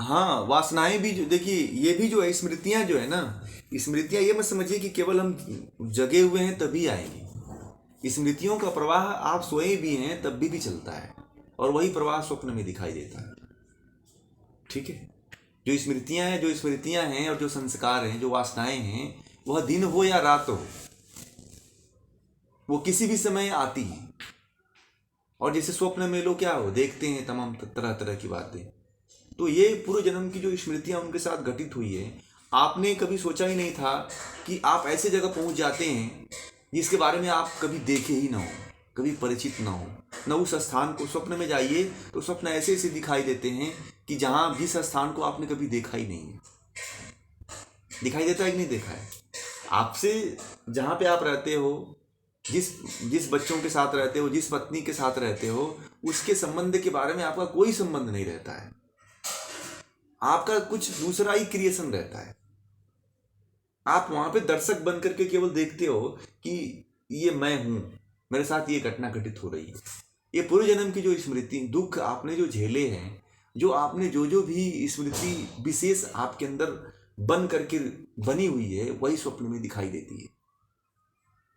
हाँ, वासनाएं भी जो देखिए, ये भी जो है स्मृतियां जो है ना, स्मृतियां ये मत समझिए कि केवल हम जगे हुए हैं तभी आएंगी। स्मृतियों का प्रवाह आप सोए भी हैं तब भी चलता है, और वही प्रवाह स्वप्न में दिखाई देता है। ठीक है। जो स्मृतियां हैं और जो संस्कार हैं, जो वासनाएं हैं, वह दिन हो या रात हो, वो किसी भी समय आती हैं। और जैसे स्वप्न में लोग क्या हो देखते हैं, तमाम तरह तरह की बातें। तो ये पूर्व जन्म की जो स्मृतियां उनके साथ घटित हुई है, आपने कभी सोचा ही नहीं था कि आप ऐसे जगह पहुंच जाते हैं जिसके बारे में आप कभी देखे ही ना हो, कभी परिचित ना हो। न उस स्थान को, स्वप्न में जाइए तो स्वप्न ऐसे ऐसे दिखाई देते हैं कि जहां जिस स्थान को आपने कभी देखा ही नहीं है। दिखाई देता है कि नहीं देखा है आपसे? जहां पे आप रहते हो, जिस जिस बच्चों के साथ रहते हो, जिस पत्नी के साथ रहते हो, उसके संबंध के बारे में आपका कोई संबंध नहीं रहता है। आपका कुछ दूसरा ही क्रिएशन रहता है। आप वहां पे दर्शक बन करके केवल देखते हो कि ये मैं हूं, मेरे साथ ये घटना घटित हो रही है। ये पूर्व जन्म की जो स्मृति, दुख आपने जो झेले हैं, जो आपने जो भी स्मृति विशेष आपके अंदर बन करके बनी हुई है, वही स्वप्न में दिखाई देती है।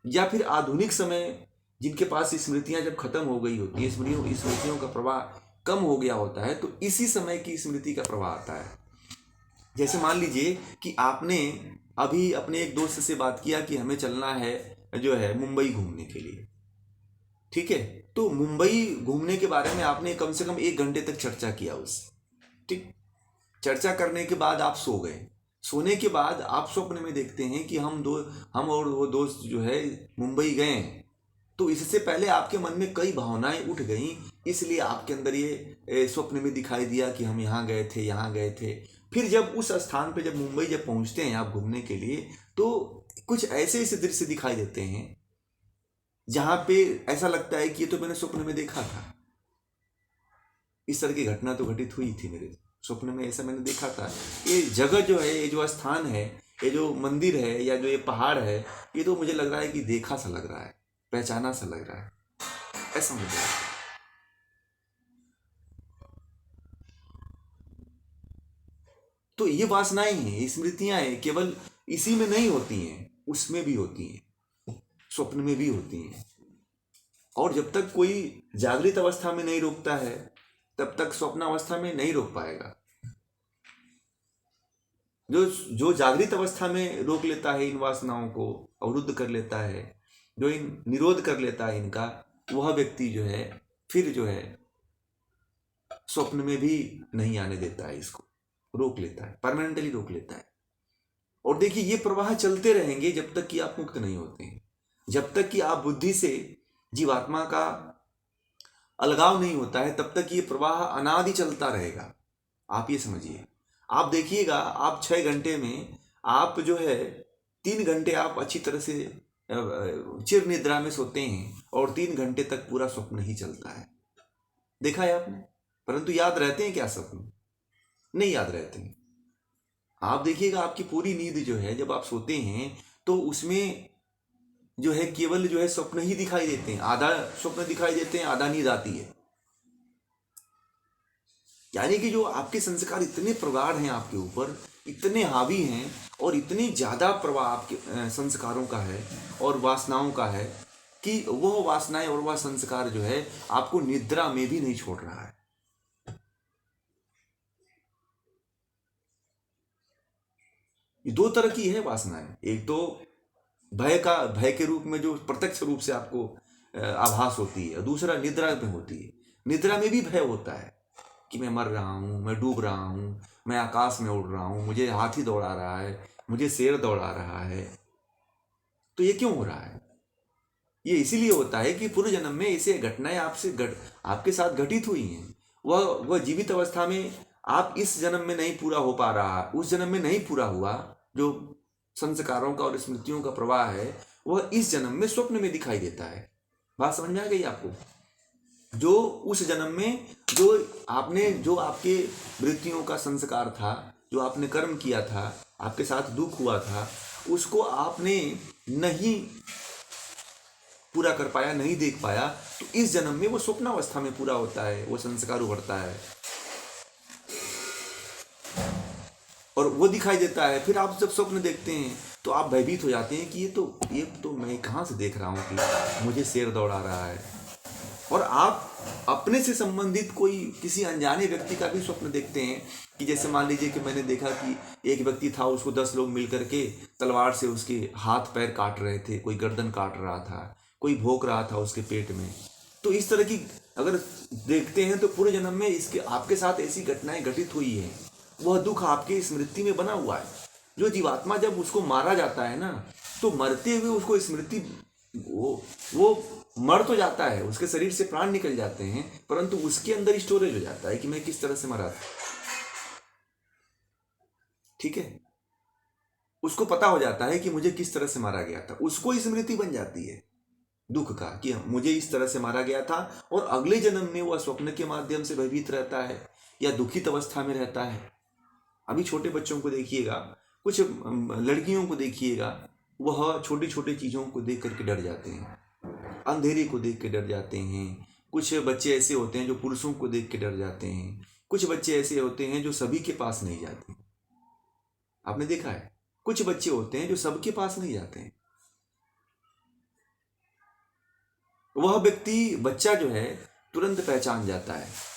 या फिर आधुनिक समय जिनके पास स्मृतियां जब खत्म हो गई होती है, स्मृतियों का प्रवाह कम हो गया होता है, तो इसी समय की स्मृति का प्रवाह आता है। जैसे मान लीजिए कि आपने अभी अपने एक दोस्त से बात किया कि हमें चलना है जो है मुंबई घूमने के लिए। ठीक है। तो मुंबई घूमने के बारे में आपने कम से कम 1 घंटे तक चर्चा किया उससे। ठीक। चर्चा करने के बाद आप सो गए। सोने के बाद आप स्वप्न में देखते हैं कि हम और वो दोस्त जो है मुंबई गए हैं। तो इससे पहले आपके मन में कई भावनाएं उठ गईं, इसलिए आपके अंदर ये स्वप्न में दिखाई दिया कि हम यहाँ गए थे, यहाँ गए थे। फिर जब उस स्थान पे, जब मुंबई जब पहुंचते हैं आप घूमने के लिए, तो कुछ ऐसे ऐसे दृश्य दिखाई देते हैं जहां पे ऐसा लगता है कि ये तो मैंने स्वप्न में देखा था। इस तरह की घटना तो घटित हुई थी मेरे स्वप्न में, ऐसा मैंने देखा था। ये जगह जो है, ये जो स्थान है, ये जो मंदिर है या जो ये पहाड़ है, ये तो मुझे लग रहा है कि देखा सा लग रहा है, पहचाना सा लग रहा है, ऐसा मुझे लगता है। तो ये वासनाएं हैं, स्मृतियां हैं, केवल इसी में नहीं होती हैं, उसमें भी होती हैं, स्वप्न में भी होती हैं। और जब तक कोई जागृत अवस्था में नहीं रोकता है, तब तक स्वप्न अवस्था में नहीं रोक पाएगा। जो जो जागृत अवस्था में रोक लेता है, इन वासनाओं को अवरुद्ध कर लेता है, जो इन निरोध कर लेता है इनका, वह व्यक्ति जो है फिर जो है स्वप्न में भी नहीं आने देता है, इसको रोक लेता है, परमानेंटली रोक लेता है। और देखिए, ये प्रवाह चलते रहेंगे जब तक कि आप मुक्त नहीं होते हैं, जब तक कि आप बुद्धि से जीवात्मा का अलगाव नहीं होता है, तब तक ये प्रवाह अनादि चलता रहेगा। आप ये समझिए, आप देखिएगा, आप 6 घंटे में आप जो है 3 घंटे आप अच्छी तरह से चिर निद्रा में सोते हैं, और 3 घंटे तक पूरा स्वप्न ही चलता है। देखा है आपने? परंतु याद रहते हैं क्या स्वप्न? नहीं याद रहते हैं। आप देखिएगा, आपकी पूरी नींद जो है, जब आप सोते हैं तो उसमें जो है केवल जो है स्वप्न ही दिखाई देते हैं, आधा स्वप्न दिखाई देते हैं, आधा नींद आती है। यानी कि जो आपके संस्कार इतने प्रगाढ़ हैं आपके ऊपर, इतने हावी हैं, और इतनी ज्यादा प्रभाव आपके संस्कारों का है और वासनाओं का है, कि वह वासनाएं और वह संस्कार जो है आपको निद्रा में भी नहीं छोड़ रहा है। ये 2 तरह की है वासनाएं। एक तो भय के रूप में जो प्रत्यक्ष रूप से आपको आभास होती है, और दूसरा निद्रा में होती है। निद्रा में भी भय होता है कि मैं मर रहा हूँ, मैं डूब रहा हूँ, मैं आकाश में उड़ रहा हूँ, मुझे हाथी दौड़ा रहा है, मुझे शेर दौड़ा रहा है। तो ये क्यों हो रहा है? ये इसीलिए होता है कि पूर्व जन्म में ऐसे घटनाएं आपके साथ घटित हुई हैं। वह जीवित अवस्था में आप इस जन्म में नहीं पूरा हो पा रहा, उस जन्म में नहीं पूरा हुआ। जो संस्कारों का और स्मृतियों का प्रवाह है, वह इस जन्म में स्वप्न में दिखाई देता है। बात समझ में आ गई आपको? जो उस जन्म में जो आपके वृत्तियों का संस्कार था, जो आपने कर्म किया था, आपके साथ दुख हुआ था, उसको आपने नहीं पूरा कर पाया, नहीं देख पाया, तो इस जन्म में वो स्वप्नावस्था में पूरा होता है, वो संस्कार उभरता है। और वो दिखाई देता है। फिर आप जब स्वप्न देखते हैं तो आप भयभीत हो जाते हैं कि ये तो मैं कहाँ से देख रहा हूँ कि मुझे शेर दौड़ा रहा है। और आप अपने से संबंधित कोई किसी अनजाने व्यक्ति का भी स्वप्न देखते हैं कि जैसे मान लीजिए कि मैंने देखा कि एक व्यक्ति था, उसको 10 लोग मिलकर के तलवार से उसके हाथ पैर काट रहे थे, कोई गर्दन काट रहा था, कोई भोंक रहा था उसके पेट में। तो इस तरह की अगर देखते हैं तो पूरे जन्म में इसके आपके साथ ऐसी घटनाएं घटित हुई है, वह दुख आपके स्मृति में बना हुआ है। जो जीवात्मा जब उसको मारा जाता है ना, तो मरते हुए उसको स्मृति, वो मर तो जाता है, उसके शरीर से प्राण निकल जाते हैं, परंतु उसके अंदर स्टोरेज हो जाता है कि मैं किस तरह से मरा था। ठीक है, उसको पता हो जाता है कि मुझे किस तरह से मारा गया था, उसको स्मृति बन जाती है दुख का कि मुझे इस तरह से मारा गया था। और अगले जन्म में वह स्वप्न के माध्यम से भयभीत रहता है या दुखित अवस्था में रहता है। अभी छोटे बच्चों को देखिएगा, कुछ लड़कियों को देखिएगा, वह छोटी छोटी चीज़ों को देख करके डर जाते हैं, अंधेरे को देख के डर जाते हैं। कुछ बच्चे ऐसे होते हैं जो पुरुषों को देख के डर जाते हैं। कुछ बच्चे ऐसे होते हैं जो सभी के पास नहीं जाते। आपने देखा है, कुछ बच्चे होते हैं जो सबके पास नहीं जाते हैं। वह व्यक्ति, बच्चा जो है, तुरंत पहचान जाता है।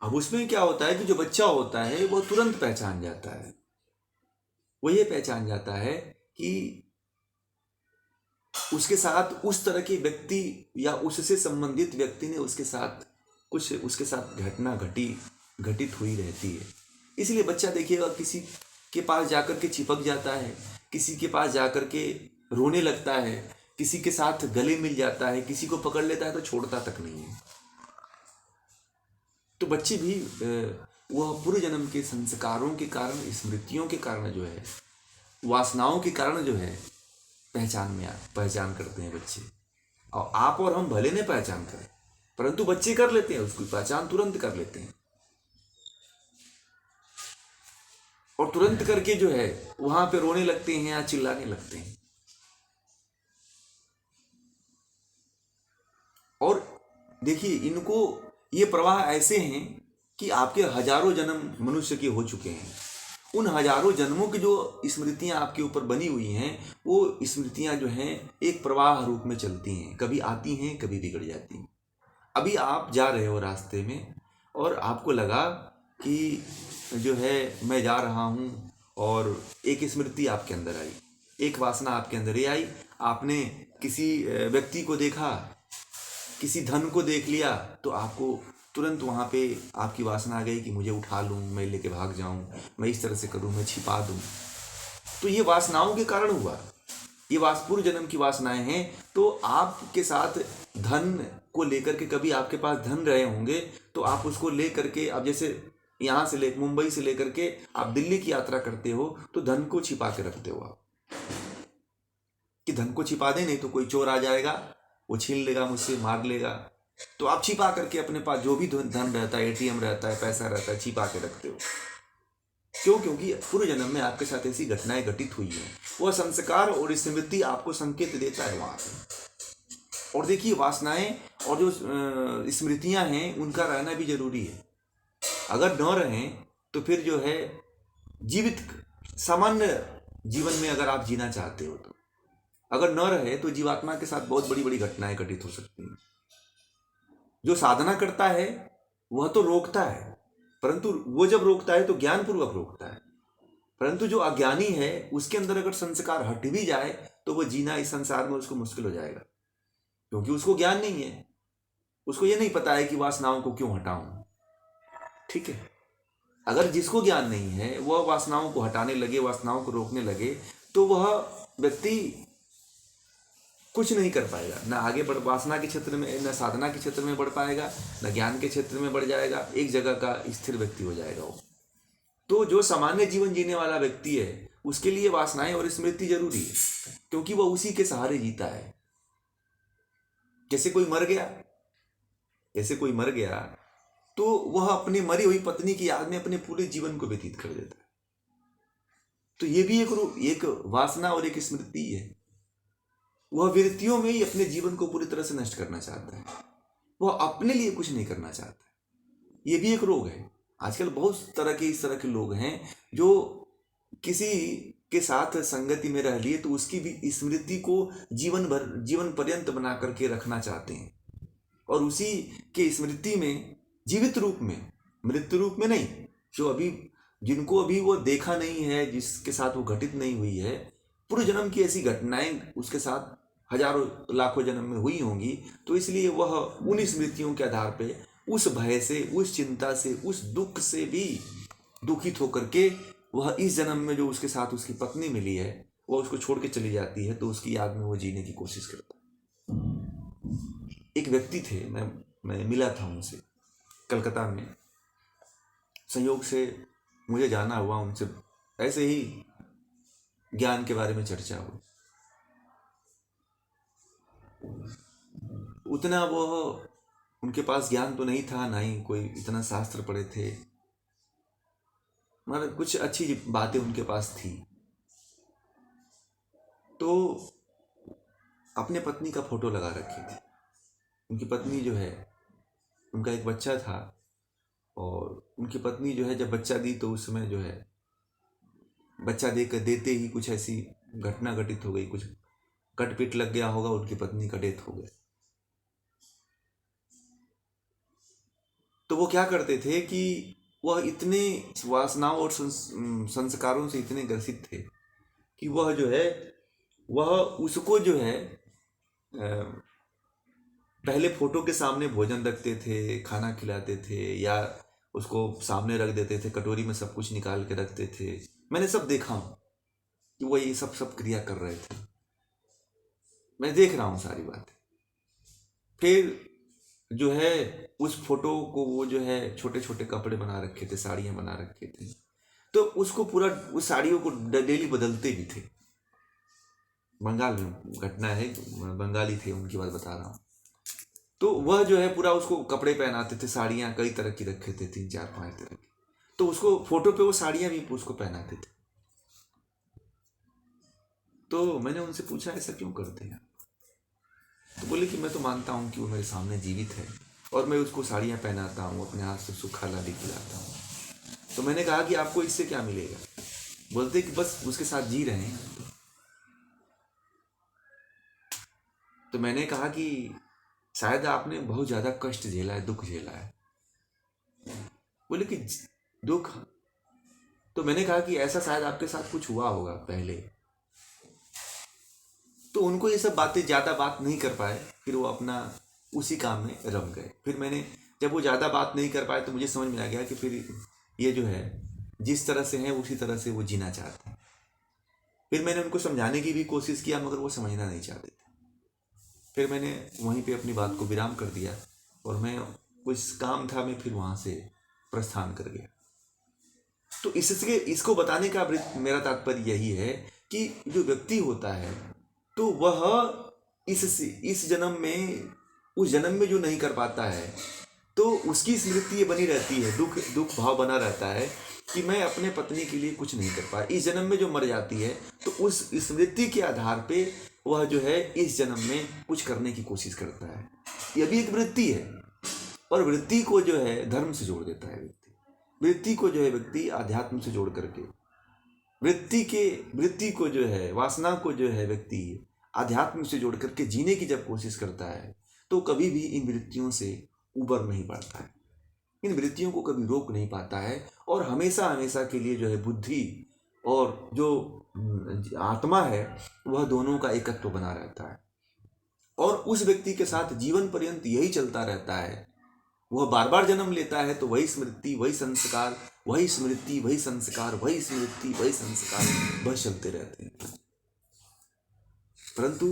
अब उसमें क्या होता है कि जो बच्चा होता है वो तुरंत पहचान जाता है। वो ये पहचान जाता है कि उसके साथ उस तरह के व्यक्ति या उससे संबंधित व्यक्ति ने उसके साथ कुछ, उसके साथ घटना घटित हुई रहती है। इसलिए बच्चा देखिएगा किसी के पास जाकर के चिपक जाता है, किसी के पास जाकर के रोने लगता है, किसी के साथ गले मिल जाता है, किसी को पकड़ लेता है तो छोड़ता तक नहीं है। तो बच्चे भी वह पूर्व जन्म के संस्कारों के कारण, स्मृतियों के कारण जो है, वासनाओं के कारण जो है, पहचान करते हैं बच्चे। और आप और हम भले नहीं पहचान करें, परंतु बच्चे कर लेते हैं, उसकी पहचान तुरंत कर लेते हैं। और तुरंत करके जो है वहां पे रोने लगते हैं या चिल्लाने लगते हैं। और देखिए, इनको ये प्रवाह ऐसे हैं कि आपके हजारों जन्म मनुष्य के हो चुके हैं। उन हजारों जन्मों की जो स्मृतियां आपके ऊपर बनी हुई हैं, वो स्मृतियां जो हैं एक प्रवाह रूप में चलती हैं, कभी आती हैं, कभी बिगड़ जाती हैं। अभी आप जा रहे हो रास्ते में और आपको लगा कि जो है मैं जा रहा हूँ, और एक स्मृति आपके अंदर आई, एक वासना आपके अंदर ही आई। आपने किसी व्यक्ति को देखा, किसी धन को देख लिया, तो आपको तुरंत वहाँ पे आपकी वासना आ गई कि मुझे उठा लूँ, मैं लेके भाग जाऊँ, मैं इस तरह से करूँ, मैं छिपा दूँ। तो ये वासनाओं के कारण हुआ, ये पूर्व जन्म की वासनाएं हैं। तो आपके साथ धन को लेकर के, कभी आपके पास धन रहे होंगे तो आप उसको ले करके, अब जैसे यहाँ से मुंबई से लेकर के आप दिल्ली की यात्रा करते हो, तो धन को छिपा के रखते हो आप, कि धन को छिपा दें, नहीं तो कोई चोर आ जाएगा, वो छीन लेगा मुझसे, मार लेगा। तो आप छिपा करके अपने पास जो भी धन रहता है, एटीएम रहता है, पैसा रहता है, छिपा के रखते हो। क्यों? क्योंकि पूर्व जन्म में आपके साथ ऐसी घटनाएं घटित हुई हैं। वह संस्कार और स्मृति आपको संकेत देता है वहां पे। और देखिए, वासनाएं और जो स्मृतियां हैं, उनका रहना भी जरूरी है। अगर न रहें तो फिर जो है जीवित सामान्य जीवन में अगर आप जीना चाहते हो, तो अगर न रहे तो जीवात्मा के साथ बहुत बड़ी बड़ी घटनाएं घटित हो सकती हैं। जो साधना करता है वह तो रोकता है, परंतु वो जब रोकता है तो ज्ञानपूर्वक रोकता है। परंतु जो अज्ञानी है, उसके अंदर अगर संस्कार हट भी जाए तो वो जीना इस संसार में उसको मुश्किल हो जाएगा, क्योंकि उसको ज्ञान नहीं है। उसको ये नहीं पता है कि वासनाओं को क्यों हटाऊं। ठीक है, अगर जिसको ज्ञान नहीं है वह वासनाओं को हटाने लगे, वासनाओं को रोकने लगे, तो वह व्यक्ति कुछ नहीं कर पाएगा, ना आगे बढ़, वासना के क्षेत्र में, ना साधना के क्षेत्र में बढ़ पाएगा, ना ज्ञान के क्षेत्र में बढ़ जाएगा। एक जगह का स्थिर व्यक्ति हो जाएगा वो। तो जो सामान्य जीवन जीने वाला व्यक्ति है, उसके लिए वासनाएं और स्मृति जरूरी है, क्योंकि वह उसी के सहारे जीता है। जैसे कोई मर गया, जैसे कोई मर गया तो वह अपनी मरी हुई पत्नी की याद में अपने पूरे जीवन को व्यतीत कर देता है। तो ये भी एक वासना और एक स्मृति है। वह वृत्तियों में ही अपने जीवन को पूरी तरह से नष्ट करना चाहता है, वह अपने लिए कुछ नहीं करना चाहता। ये भी एक रोग है। आजकल बहुत तरह के इस तरह के लोग हैं जो किसी के साथ संगति में रह लिए तो उसकी भी स्मृति को जीवन पर्यंत बना करके रखना चाहते हैं, और उसी के स्मृति में जीवित रूप में, मृत्यु रूप में नहीं, जिनको अभी वो देखा नहीं है, जिसके साथ वो घटित नहीं हुई है, पूर्व जन्म की ऐसी घटनाएं उसके साथ हजारों लाखों जन्म में हुई होंगी, तो इसलिए वह उन स्मृतियों के आधार पे उस भय से, उस चिंता से, उस दुख से भी दुखित होकर के वह इस जन्म में जो उसके साथ उसकी पत्नी मिली है वह उसको छोड़ के चली जाती है, तो उसकी याद में वो जीने की कोशिश करता है। एक व्यक्ति थे, मैं मिला था उनसे कलकत्ता में, संयोग से मुझे जाना हुआ उनसे, ऐसे ही ज्ञान के बारे में चर्चा हुई। उतना वो उनके पास ज्ञान तो नहीं था, ना ही कोई इतना शास्त्र पढ़े थे, मगर कुछ अच्छी बातें उनके पास थी। तो अपने पत्नी का फोटो लगा रखी थी। उनकी पत्नी जो है, उनका एक बच्चा था, और उनकी पत्नी जो है जब बच्चा दी तो उस समय जो है बच्चा देते ही कुछ ऐसी घटना घटित हो गई, कुछ कटपीट लग गया होगा, उनकी पत्नी का डेथ हो गया। तो वो क्या करते थे कि वह इतने वासनाओं और संस्कारों से इतने ग्रसित थे कि वह जो है वह उसको जो है पहले फोटो के सामने भोजन रखते थे, खाना खिलाते थे, या उसको सामने रख देते थे, कटोरी में सब कुछ निकाल के रखते थे। मैंने सब देखा हूँ कि वह ये सब क्रिया कर रहे थे, मैं देख रहा हूँ सारी बातें। फिर जो है उस फोटो को वो जो है छोटे छोटे कपड़े बना रखे थे, साड़ियाँ बना रखे थे, तो उसको पूरा उस साड़ियों को डेली बदलते भी थे। बंगाल में घटना है, बंगाली थे, उनकी बात बता रहा हूँ। तो वह जो है पूरा उसको कपड़े पहनाते थे, साड़ियाँ कई तरह की रखे थे, 3 4 5 तरह की, तो उसको फोटो पे वो साड़ियाँ भी उसको पहनाते थे। तो मैंने उनसे पूछा ऐसा क्यों करते हैं? तो बोले कि मैं तो मानता हूँ कि वो मेरे सामने जीवित है और मैं उसको साड़ियाँ पहनाता हूँ, अपने हाथ से उसको खाना भी खिलाता हूँ। तो मैंने कहा कि आपको इससे क्या मिलेगा? बोलते कि बस उसके साथ जी रहे हैं। तो मैंने कहा कि शायद आपने बहुत ज़्यादा कष्ट झेला है, दुख झेला है। बोले कि दुख? तो मैंने कहा कि ऐसा शायद आपके साथ कुछ हुआ होगा पहले। तो उनको ये सब बातें ज़्यादा बात नहीं कर पाए, फिर वो अपना उसी काम में रम गए। फिर मैंने जब वो ज़्यादा बात नहीं कर पाए तो मुझे समझ में आ गया कि फिर ये जो है जिस तरह से है उसी तरह से वो जीना चाहते हैं। फिर मैंने उनको समझाने की भी कोशिश किया, मगर वो समझना नहीं चाहते थे। फिर मैंने वहीं पे अपनी बात को विराम कर दिया और मैं कुछ काम था, मैं फिर वहाँ से प्रस्थान कर गया। तो इसको बताने का मेरा तात्पर्य यही है कि जो व्यक्ति होता है तो वह इस जन्म में उस जन्म में जो नहीं कर पाता है तो उसकी स्मृति बनी रहती है, दुख भाव बना रहता है कि मैं अपने पत्नी के लिए कुछ नहीं कर पाया। इस जन्म में जो मर जाती है तो उस स्मृति के आधार पे वह जो है इस जन्म में कुछ करने की कोशिश करता है। यह भी एक वृत्ति है, और वृत्ति को जो है धर्म से जोड़ देता है व्यक्ति। वृत्ति को जो है व्यक्ति अध्यात्म से जोड़ करके, वृत्ति को जो है, वासना को जो है व्यक्ति अध्यात्म से जोड़ करके जीने की जब कोशिश करता है तो कभी भी इन वृत्तियों से उबर नहीं पाता है, इन वृत्तियों को कभी रोक नहीं पाता है, और हमेशा हमेशा के लिए जो है बुद्धि और जो आत्मा है वह दोनों का एकत्व बना रहता है, और उस व्यक्ति के साथ जीवन पर्यंत यही चलता रहता है। वह बार बार जन्म लेता है तो वही स्मृति, वही संस्कार, वही स्मृति, वही संस्कार, वही स्मृति, वही संस्कार बस चलते रहते हैं। परंतु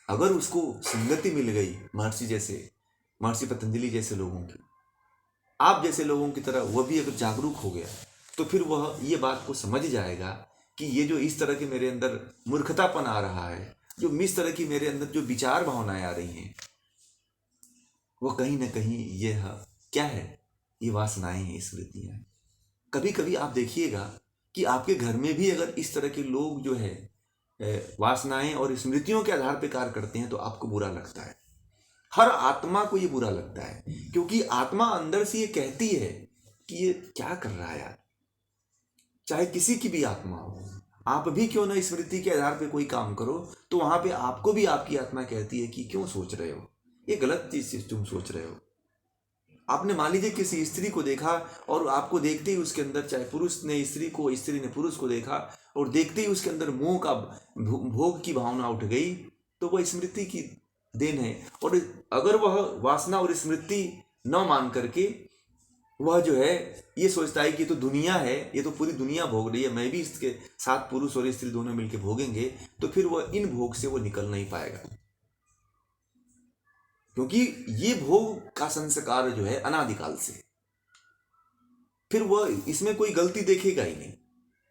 अगर उसको संगति मिल गई महर्षि पतंजलि जैसे लोगों की, आप जैसे लोगों की तरह वह भी अगर जागरूक हो गया तो फिर वह ये बात को समझ जाएगा कि ये जो इस तरह के मेरे अंदर मूर्खतापन आ रहा है, जो इस तरह की मेरे अंदर जो विचार भावनाएं आ रही हैं, वो कहीं ना कहीं यह क्या है, ये वासनाएं हैं, स्मृतियां हैं। कभी कभी आप देखिएगा कि आपके घर में भी अगर इस तरह के लोग जो है वासनाएं और स्मृतियों के आधार पर कार्य करते हैं तो आपको बुरा लगता है। हर आत्मा को ये बुरा लगता है, क्योंकि आत्मा अंदर से ये कहती है कि ये क्या कर रहा है यार। चाहे किसी की भी आत्मा हो, आप भी क्यों ना स्मृति के आधार पे कोई काम करो, तो वहां पे आपको भी आपकी आत्मा कहती है कि क्यों सोच रहे हो, ये गलत चीज तुम सोच रहे हो। आपने मान लीजिए किसी स्त्री को देखा और आपको देखते ही उसके अंदर, चाहे पुरुष ने स्त्री को, स्त्री ने पुरुष को देखा और देखते ही उसके अंदर मोह का, भोग की भावना उठ गई, तो वह स्मृति की देन है। और अगर वह वासना और स्मृति न मान करके वह जो है ये सोचता है कि तो दुनिया है, ये तो पूरी दुनिया भोग रही है, मैं भी इसके साथ पुरुष और स्त्री दोनों मिलकर भोगेंगे, तो फिर वह इन भोग से वो निकल नहीं पाएगा, क्योंकि ये भोग का संस्कार जो है अनादिकाल से, फिर वह इसमें कोई गलती देखेगा ही नहीं।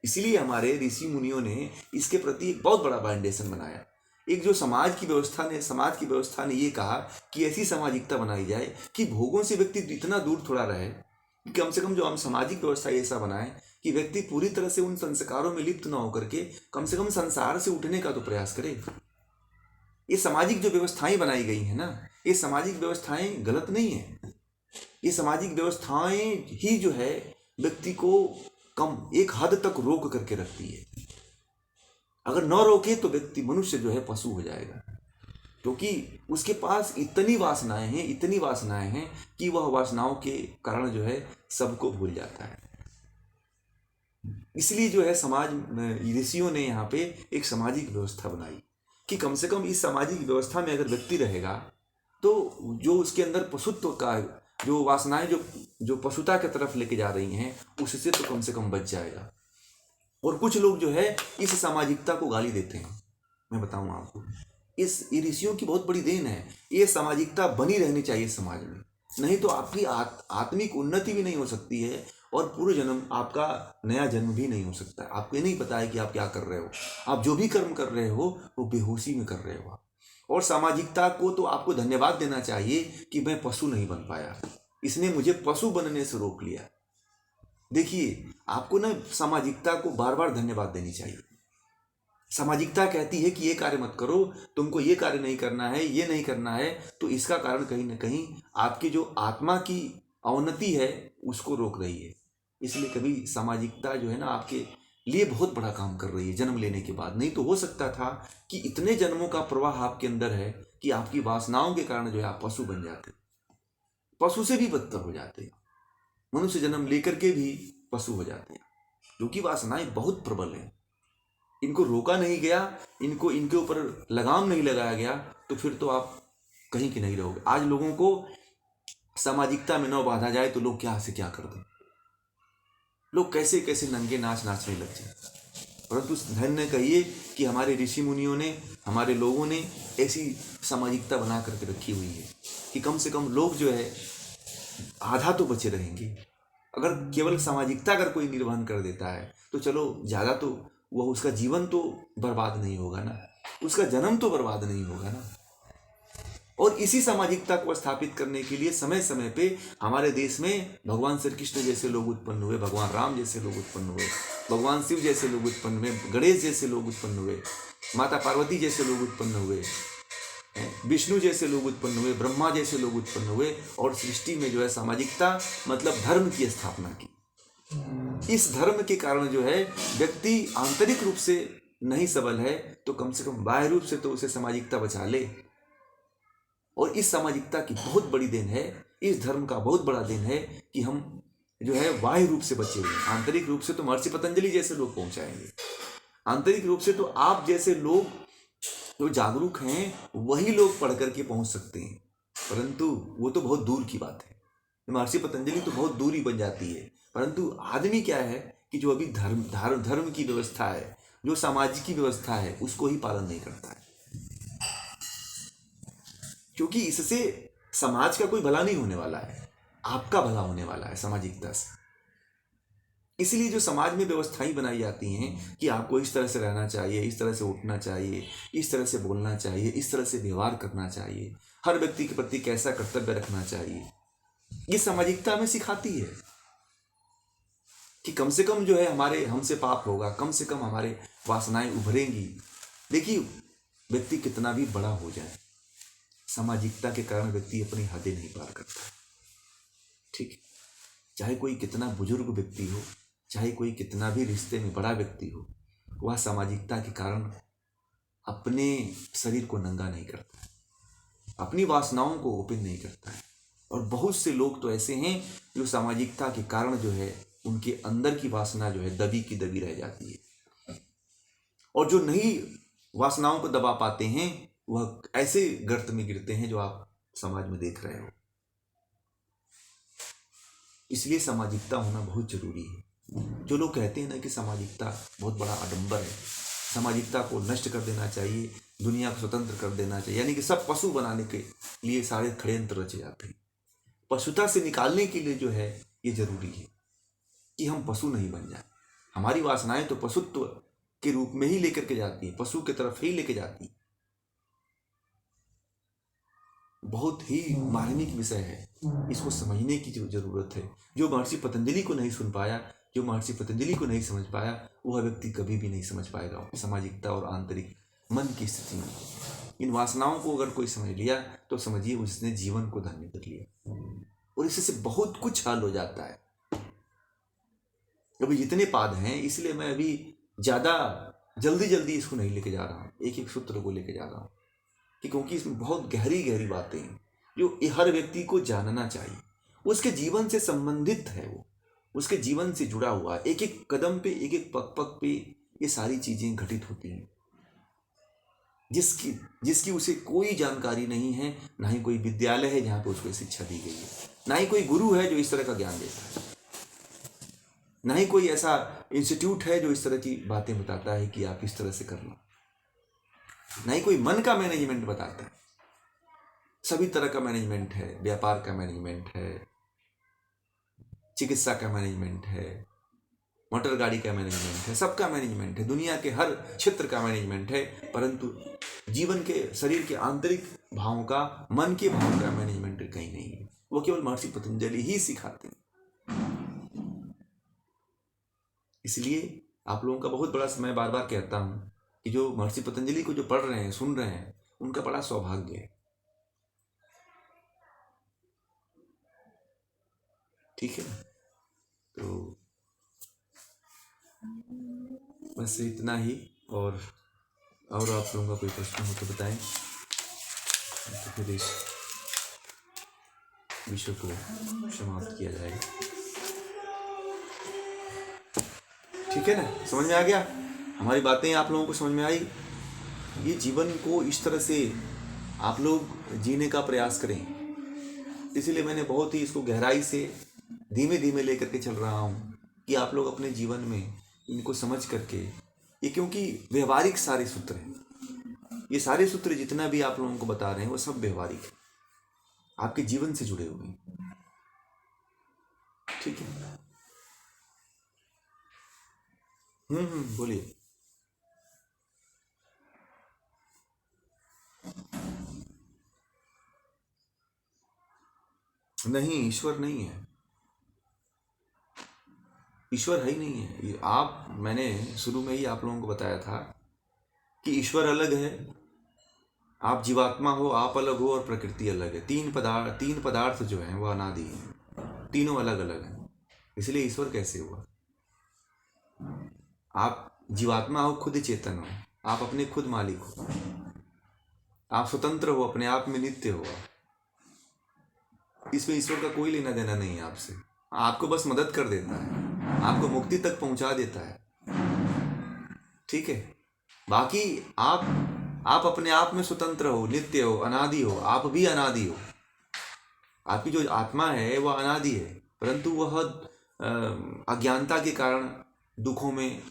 इसीलिए हमारे ऋषि मुनियों ने इसके प्रति एक बहुत बड़ा फाउंडेशन बनाया। एक जो समाज की व्यवस्था ने ये कहा कि ऐसी सामाजिकता बनाई जाए कि भोगों से व्यक्ति इतना दूर थोड़ा रहे, कम से कम जो हम सामाजिक व्यवस्था ऐसा बनाए कि व्यक्ति पूरी तरह से उन संस्कारों में लिप्त ना होकर के कम से कम संसार से उठने का तो प्रयास करे। ये सामाजिक जो व्यवस्थाएं बनाई गई हैं ना, ये सामाजिक व्यवस्थाएं गलत नहीं है। ये सामाजिक व्यवस्थाएं ही जो है व्यक्ति को कम एक हद तक रोक करके रखती है। अगर न रोके तो व्यक्ति, मनुष्य जो है पशु हो जाएगा, क्योंकि उसके पास इतनी वासनाएं हैं कि वह वासनाओं के कारण जो है सबको भूल जाता है। इसलिए जो है समाज ऋषियों ने यहाँ पे एक सामाजिक व्यवस्था बनाई कि कम से कम इस सामाजिक व्यवस्था में अगर व्यक्ति रहेगा तो जो उसके अंदर पशुत्व का जो वासनाएं जो पशुता की तरफ लेके जा रही हैं, उससे तो कम से कम बच जाएगा। और कुछ लोग जो है इस सामाजिकता को गाली देते हैं। मैं बताऊं आपको, इस ऋषियों की बहुत बड़ी देन है। ये सामाजिकता बनी रहनी चाहिए समाज में, नहीं तो आपकी आत्मिक उन्नति भी नहीं हो सकती है और पूर्व जन्म आपका नया जन्म भी नहीं हो सकता। आपको ये नहीं पता है कि आप क्या कर रहे हो। आप जो भी कर्म कर रहे हो वो बेहोशी में कर रहे हो। और सामाजिकता को तो आपको धन्यवाद देना चाहिए कि मैं पशु नहीं बन पाया, इसने मुझे पशु बनने से रोक लिया। देखिए, आपको ना सामाजिकता को बार बार धन्यवाद देनी चाहिए। सामाजिकता कहती है कि ये कार्य मत करो, तुमको ये कार्य नहीं करना है, ये नहीं करना है, तो इसका कारण कहीं ना कहीं आपकी जो आत्मा की अवनति है उसको रोक रही है। इसलिए कभी सामाजिकता जो है ना आपके लिए बहुत बड़ा काम कर रही है जन्म लेने के बाद। नहीं तो हो सकता था कि इतने जन्मों का प्रवाह आपके अंदर है कि आपकी वासनाओं के कारण जो है आप पशु बन जाते, पशु से भी बदतर हो जाते, मनुष्य जन्म लेकर के भी पशु हो जाते हैं, क्योंकि वासनाएं बहुत प्रबल हैं। इनको रोका नहीं गया, इनके ऊपर लगाम नहीं लगाया गया, तो फिर तो आप कहीं के नहीं रहोगे। आज लोगों को सामाजिकता में न बांधा जाए तो लोग क्या से क्या कर दें, लोग कैसे कैसे नंगे नाचने लग जाए। परंतु धन्य कहिए कि हमारे ऋषि मुनियों ने, हमारे लोगों ने ऐसी सामाजिकता बना करके रखी हुई है कि कम से कम लोग जो है आधा तो बचे रहेंगे। अगर केवल सामाजिकता अगर कोई निर्वहन कर देता है तो चलो ज़्यादा तो वह, उसका जीवन तो बर्बाद नहीं होगा ना, उसका जन्म तो बर्बाद नहीं होगा ना। और इसी सामाजिकता को स्थापित करने के लिए समय समय पे हमारे देश में भगवान श्री कृष्ण जैसे लोग उत्पन्न हुए, भगवान राम जैसे लोग उत्पन्न हुए, भगवान शिव जैसे लोग उत्पन्न हुए, गणेश जैसे लोग उत्पन्न हुए, माता पार्वती जैसे लोग उत्पन्न हुए, विष्णु जैसे लोग उत्पन्न हुए, ब्रह्मा जैसे लोग उत्पन्न हुए, और सृष्टि में जो है सामाजिकता मतलब धर्म की स्थापना की। इस धर्म के कारण जो है व्यक्ति आंतरिक रूप से नहीं सबल है तो कम से कम बाह्य रूप से तो उसे सामाजिकता बचा ले। और इस सामाजिकता की बहुत बड़ी देन है, इस धर्म का बहुत बड़ा देन है कि हम जो है बाह्य रूप से बचे हुए, आंतरिक रूप से तो महर्षि पतंजलि जैसे लोग पहुंचाएंगे। आंतरिक रूप से तो आप जैसे लोग जो जागरूक हैं वही लोग पढ़ करके पहुंच सकते हैं, परंतु वो तो बहुत दूर की बात है। महर्षि पतंजलि तो बहुत दूरी बन जाती है, परंतु आदमी क्या है कि जो अभी धर्म की व्यवस्था है, जो सामाजिक की व्यवस्था है, उसको ही पालन नहीं करता है, क्योंकि इससे समाज का कोई भला नहीं होने वाला है, आपका भला होने वाला है सामाजिकता से। इसलिए जो समाज में व्यवस्थाएं बनाई जाती हैं कि आपको इस तरह से रहना चाहिए, इस तरह से उठना चाहिए, इस तरह से बोलना चाहिए, इस तरह से व्यवहार करना चाहिए, हर व्यक्ति के प्रति कैसा कर्तव्य रखना चाहिए, ये सामाजिकता हमें सिखाती है कि कम से कम जो है हमारे हमसे पाप होगा, कम से कम हमारे वासनाएं उभरेंगी। देखिए, व्यक्ति कितना भी बड़ा हो जाए, सामाजिकता के कारण व्यक्ति अपनी हदें नहीं पार करता। ठीक है, चाहे कोई कितना बुजुर्ग व्यक्ति हो, चाहे कोई कितना भी रिश्ते में बड़ा व्यक्ति हो, वह सामाजिकता के कारण अपने शरीर को नंगा नहीं करता है, अपनी वासनाओं को ओपन नहीं करता है। और बहुत से लोग तो ऐसे हैं जो सामाजिकता के कारण जो है उनके अंदर की वासना जो है दबी की दबी रह जाती है, और जो नहीं वासनाओं को दबा पाते हैं वह ऐसे गर्त में गिरते हैं जो आप समाज में देख रहे हो। इसलिए सामाजिकता होना बहुत जरूरी है। जो लोग कहते हैं ना कि सामाजिकता बहुत बड़ा आडंबर है, सामाजिकता को नष्ट कर देना चाहिए, दुनिया को स्वतंत्र कर देना चाहिए, यानी कि सब पशु बनाने के लिए सारे षड्यंत्र रचे जाते हैं। पशुता से निकालने के लिए जो है ये जरूरी है कि हम पशु नहीं बन जाए। हमारी वासनाएं तो पशुत्व के रूप में ही लेकर के जाती है, पशु की तरफ ही लेके जाती है। बहुत ही मार्मिक विषय है, इसको समझने की जो जरूरत है। जो महर्षि पतंजलि को नहीं सुन पाया, जो महर्षि पतंजलि को नहीं समझ पाया, वह व्यक्ति कभी भी नहीं समझ पाएगा सामाजिकता और आंतरिक मन की स्थिति में। इन वासनाओं को अगर कोई समझ लिया तो समझिए उसने जीवन को धन्य कर लिया, और इससे बहुत कुछ हल हो जाता है। अभी जितने पाद हैं, इसलिए मैं अभी ज़्यादा जल्दी इसको नहीं लेके जा रहा हूँ, एक एक सूत्र को लेके जा रहा हूँ, कि क्योंकि इसमें बहुत गहरी गहरी बातें हैं जो हर व्यक्ति को जानना चाहिए। उसके जीवन से संबंधित है, वो उसके जीवन से जुड़ा हुआ, एक एक कदम पे, एक एक पग पग पे ये सारी चीज़ें घटित होती हैं, जिसकी उसे कोई जानकारी नहीं है, ना ही कोई विद्यालय है जहाँ पे उसको शिक्षा दी गई है, ना ही कोई गुरु है जो इस तरह का ज्ञान देता है, ना ही कोई ऐसा इंस्टीट्यूट है जो इस तरह की बातें बताता है कि आप इस तरह से करना, ना ही कोई मन का मैनेजमेंट बताता है। सभी तरह का मैनेजमेंट है, व्यापार का मैनेजमेंट है, चिकित्सा का मैनेजमेंट है, मोटर गाड़ी का मैनेजमेंट है, सबका मैनेजमेंट है, दुनिया के हर क्षेत्र का मैनेजमेंट है, परंतु जीवन के, शरीर के आंतरिक भावों का, मन के भावों का मैनेजमेंट कहीं नहीं है। वो केवल महर्षि पतंजलि ही सिखाते हैं। इसलिए आप लोगों का बहुत बड़ा, मैं बार बार कहता हूँ कि जो महर्षि पतंजलि को जो पढ़ रहे हैं, सुन रहे हैं, उनका बड़ा सौभाग्य है। ठीक है, तो बस इतना ही। और आप लोगों का कोई प्रश्न हो तो बताएं, तो फिर इस विषय को समाप्त किया जाएगा। ठीक है ना, समझ में आ गया? हमारी बातें आप लोगों को समझ में आई? ये जीवन को इस तरह से आप लोग जीने का प्रयास करें। इसीलिए मैंने बहुत ही इसको गहराई से धीमे धीमे लेकर के चल रहा हूँ कि आप लोग अपने जीवन में इनको समझ करके, ये क्योंकि व्यवहारिक सारे सूत्र हैं, ये सारे सूत्र जितना भी आप लोगों को बता रहे हैं वो सब व्यवहारिक है, आपके जीवन से जुड़े हुए हैं। ठीक है, बोलिए। नहीं, ईश्वर नहीं है, ईश्वर है ही नहीं है। ये आप, मैंने शुरू में ही आप लोगों को बताया था कि ईश्वर अलग है, आप जीवात्मा हो, आप अलग हो, और प्रकृति अलग है। तीन पदार्थ जो हैं वो अनादि हैं, तीनों अलग अलग हैं। इसलिए ईश्वर कैसे हुआ? आप जीवात्मा हो, खुद चेतन हो, आप अपने खुद मालिक हो, आप स्वतंत्र हो, अपने आप में नित्य हो। इसमें ईश्वर का कोई लेना देना नहीं है आपसे, आपको बस मदद कर देता है, आपको मुक्ति तक पहुंचा देता है। ठीक है, बाकी आप अपने आप में स्वतंत्र हो, नित्य हो, अनादि हो, आप भी अनादि हो। आपकी जो आत्मा है वह अनादि है, परंतु वह अज्ञानता के कारण दुखों में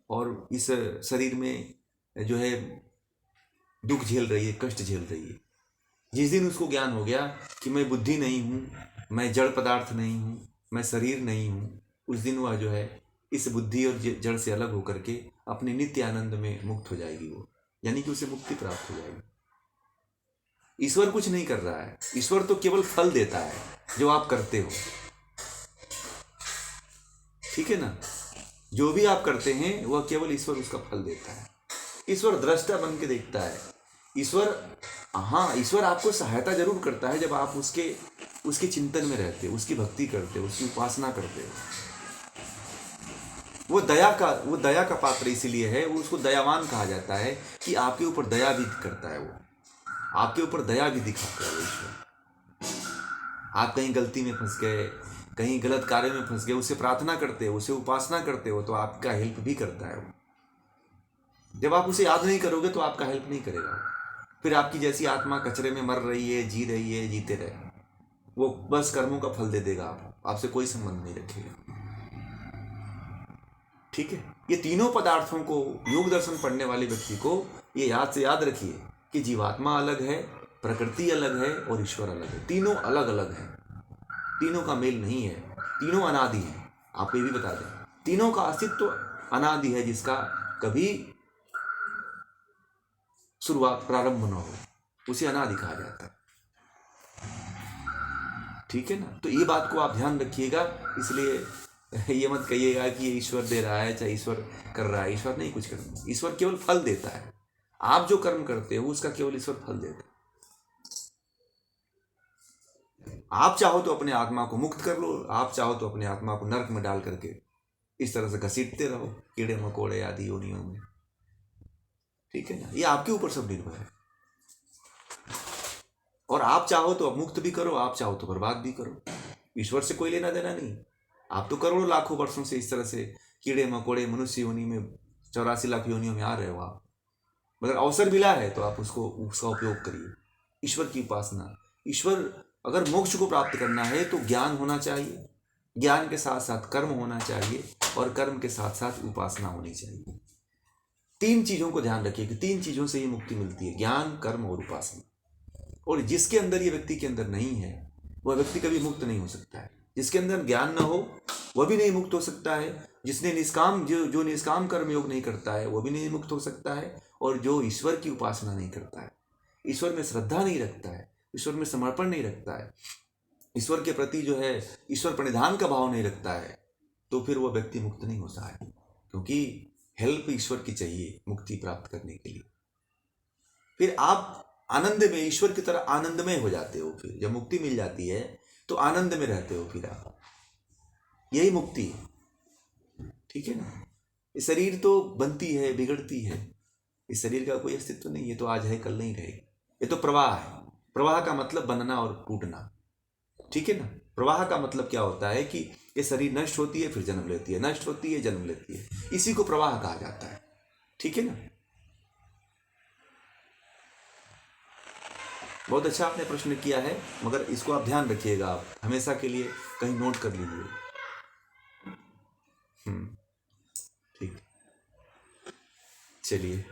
और इस शरीर में जो है दुख झेल रही है, कष्ट झेल रही है। जिस दिन उसको ज्ञान हो गया कि मैं बुद्धि नहीं हूँ, मैं जड़ पदार्थ नहीं हूँ, मैं शरीर नहीं हूँ, उस दिन वह जो है इस बुद्धि और जड़ से अलग होकर के अपने नित्य आनंद में मुक्त हो जाएगी वो, यानी कि उसे मुक्ति प्राप्त हो जाएगी। ईश्वर कुछ नहीं कर रहा है, ईश्वर तो केवल फल देता है जो आप करते हो, ठीक है ना। जो भी आप करते हैं वह केवल ईश्वर उसका फल देता है। ईश्वर दृष्टा बन के देखता है। ईश्वर, हाँ, ईश्वर आपको सहायता जरूर करता है जब आप उसके चिंतन में रहते हो, उसकी भक्ति करते हो, उसकी उपासना करते हो। वो दया का पात्र इसीलिए है, वो उसको दयावान कहा जाता है कि आपके ऊपर दया भी करता है, वो आपके ऊपर दया भी दिखाता है वो ईश्वर। आप कहीं गलती में फंस गए, कहीं गलत कार्य में फंस गए, उसे प्रार्थना करते हो, उसे उपासना करते हो, तो आपका हेल्प भी करता है वो। जब आप उसे याद नहीं करोगे तो आपका हेल्प नहीं करेगा। फिर आपकी जैसी आत्मा कचरे में मर रही है, जी रही है, जीते रहे, वो बस कर्मों का फल दे देगा, आपसे कोई संबंध नहीं रखेगा, ठीक है। ये तीनों पदार्थों को योग दर्शन पढ़ने वाले व्यक्ति को ये याद रखिए कि जीवात्मा अलग है, प्रकृति अलग है और ईश्वर अलग है। तीनों अलग अलग हैं, तीनों का मेल नहीं है, तीनों अनादि है। आपको ये भी बता दें, तीनों का अस्तित्व अनादि है, जिसका कभी शुरुआत प्रारंभ न हो, उसे अनादि कहा जाता है, ठीक है ना। तो ये बात को आप ध्यान रखिएगा। इसलिए ये मत कहिएगा कि ये ईश्वर दे रहा है, चाहे ईश्वर कर रहा है। ईश्वर नहीं कुछ करता, ईश्वर केवल फल देता है। आप जो कर्म करते हो उसका केवल ईश्वर फल देता है। आप चाहो तो अपने आत्मा को मुक्त कर लो, आप चाहो तो अपने आत्मा को नरक में डाल करके इस तरह से घसीटते रहो, कीड़े मकोड़े आदि योनियों में, ठीक है ना। ये आपके ऊपर सब निर्भर है। और आप चाहो तो मुक्त भी करो, आप चाहो तो बर्बाद भी करो, ईश्वर से कोई लेना देना नहीं। आप तो करोड़ों लाखों वर्षों से इस तरह से कीड़े मकोड़े मनुष्य योनि में 84 लाख योनियों में आ रहे हो आप, मगर अवसर मिला है तो आप उसका उपयोग करिए। ईश्वर की उपासना, ईश्वर, अगर मोक्ष को प्राप्त करना है तो ज्ञान होना चाहिए, ज्ञान के साथ साथ कर्म होना चाहिए, और कर्म के साथ साथ उपासना होनी चाहिए। तीन चीजों को ध्यान रखिए कि तीन चीजों से ही मुक्ति मिलती है, ज्ञान, कर्म और उपासना। और जिसके अंदर ये व्यक्ति के अंदर नहीं है वह व्यक्ति कभी मुक्त नहीं हो सकता है। जिसके अंदर ज्ञान न हो वह भी नहीं मुक्त हो सकता है। जिसने जो निष्काम कर्म योग नहीं करता है वह भी नहीं मुक्त हो सकता है। और जो ईश्वर की उपासना नहीं करता है, ईश्वर में श्रद्धा नहीं रखता है, ईश्वर में समर्पण नहीं रखता है, ईश्वर के प्रति जो है ईश्वर प्रणिधान का भाव नहीं रखता है, तो फिर वह व्यक्ति मुक्त नहीं होता है। क्योंकि हेल्प ईश्वर की चाहिए मुक्ति प्राप्त करने के लिए। फिर आप आनंद में, ईश्वर की तरह आनंदमय हो जाते हो। फिर जब मुक्ति मिल जाती है तो आनंद में रहते हो, फिर आप, यही मुक्ति है, ठीक है ना। ये शरीर तो बनती है, बिगड़ती है, इस शरीर का कोई अस्तित्व नहीं है, तो आज है कल नहीं रहेगी। ये तो प्रवाह है। प्रवाह का मतलब बनना और टूटना, ठीक है ना। प्रवाह का मतलब क्या होता है कि ये शरीर नष्ट होती है फिर जन्म लेती है, नष्ट होती है जन्म लेती है, इसी को प्रवाह कहा जाता है, ठीक है ना। बहुत अच्छा आपने प्रश्न किया है, मगर इसको आप ध्यान रखिएगा, आप हमेशा के लिए कहीं नोट कर लीजिए। ठीक, चलिए।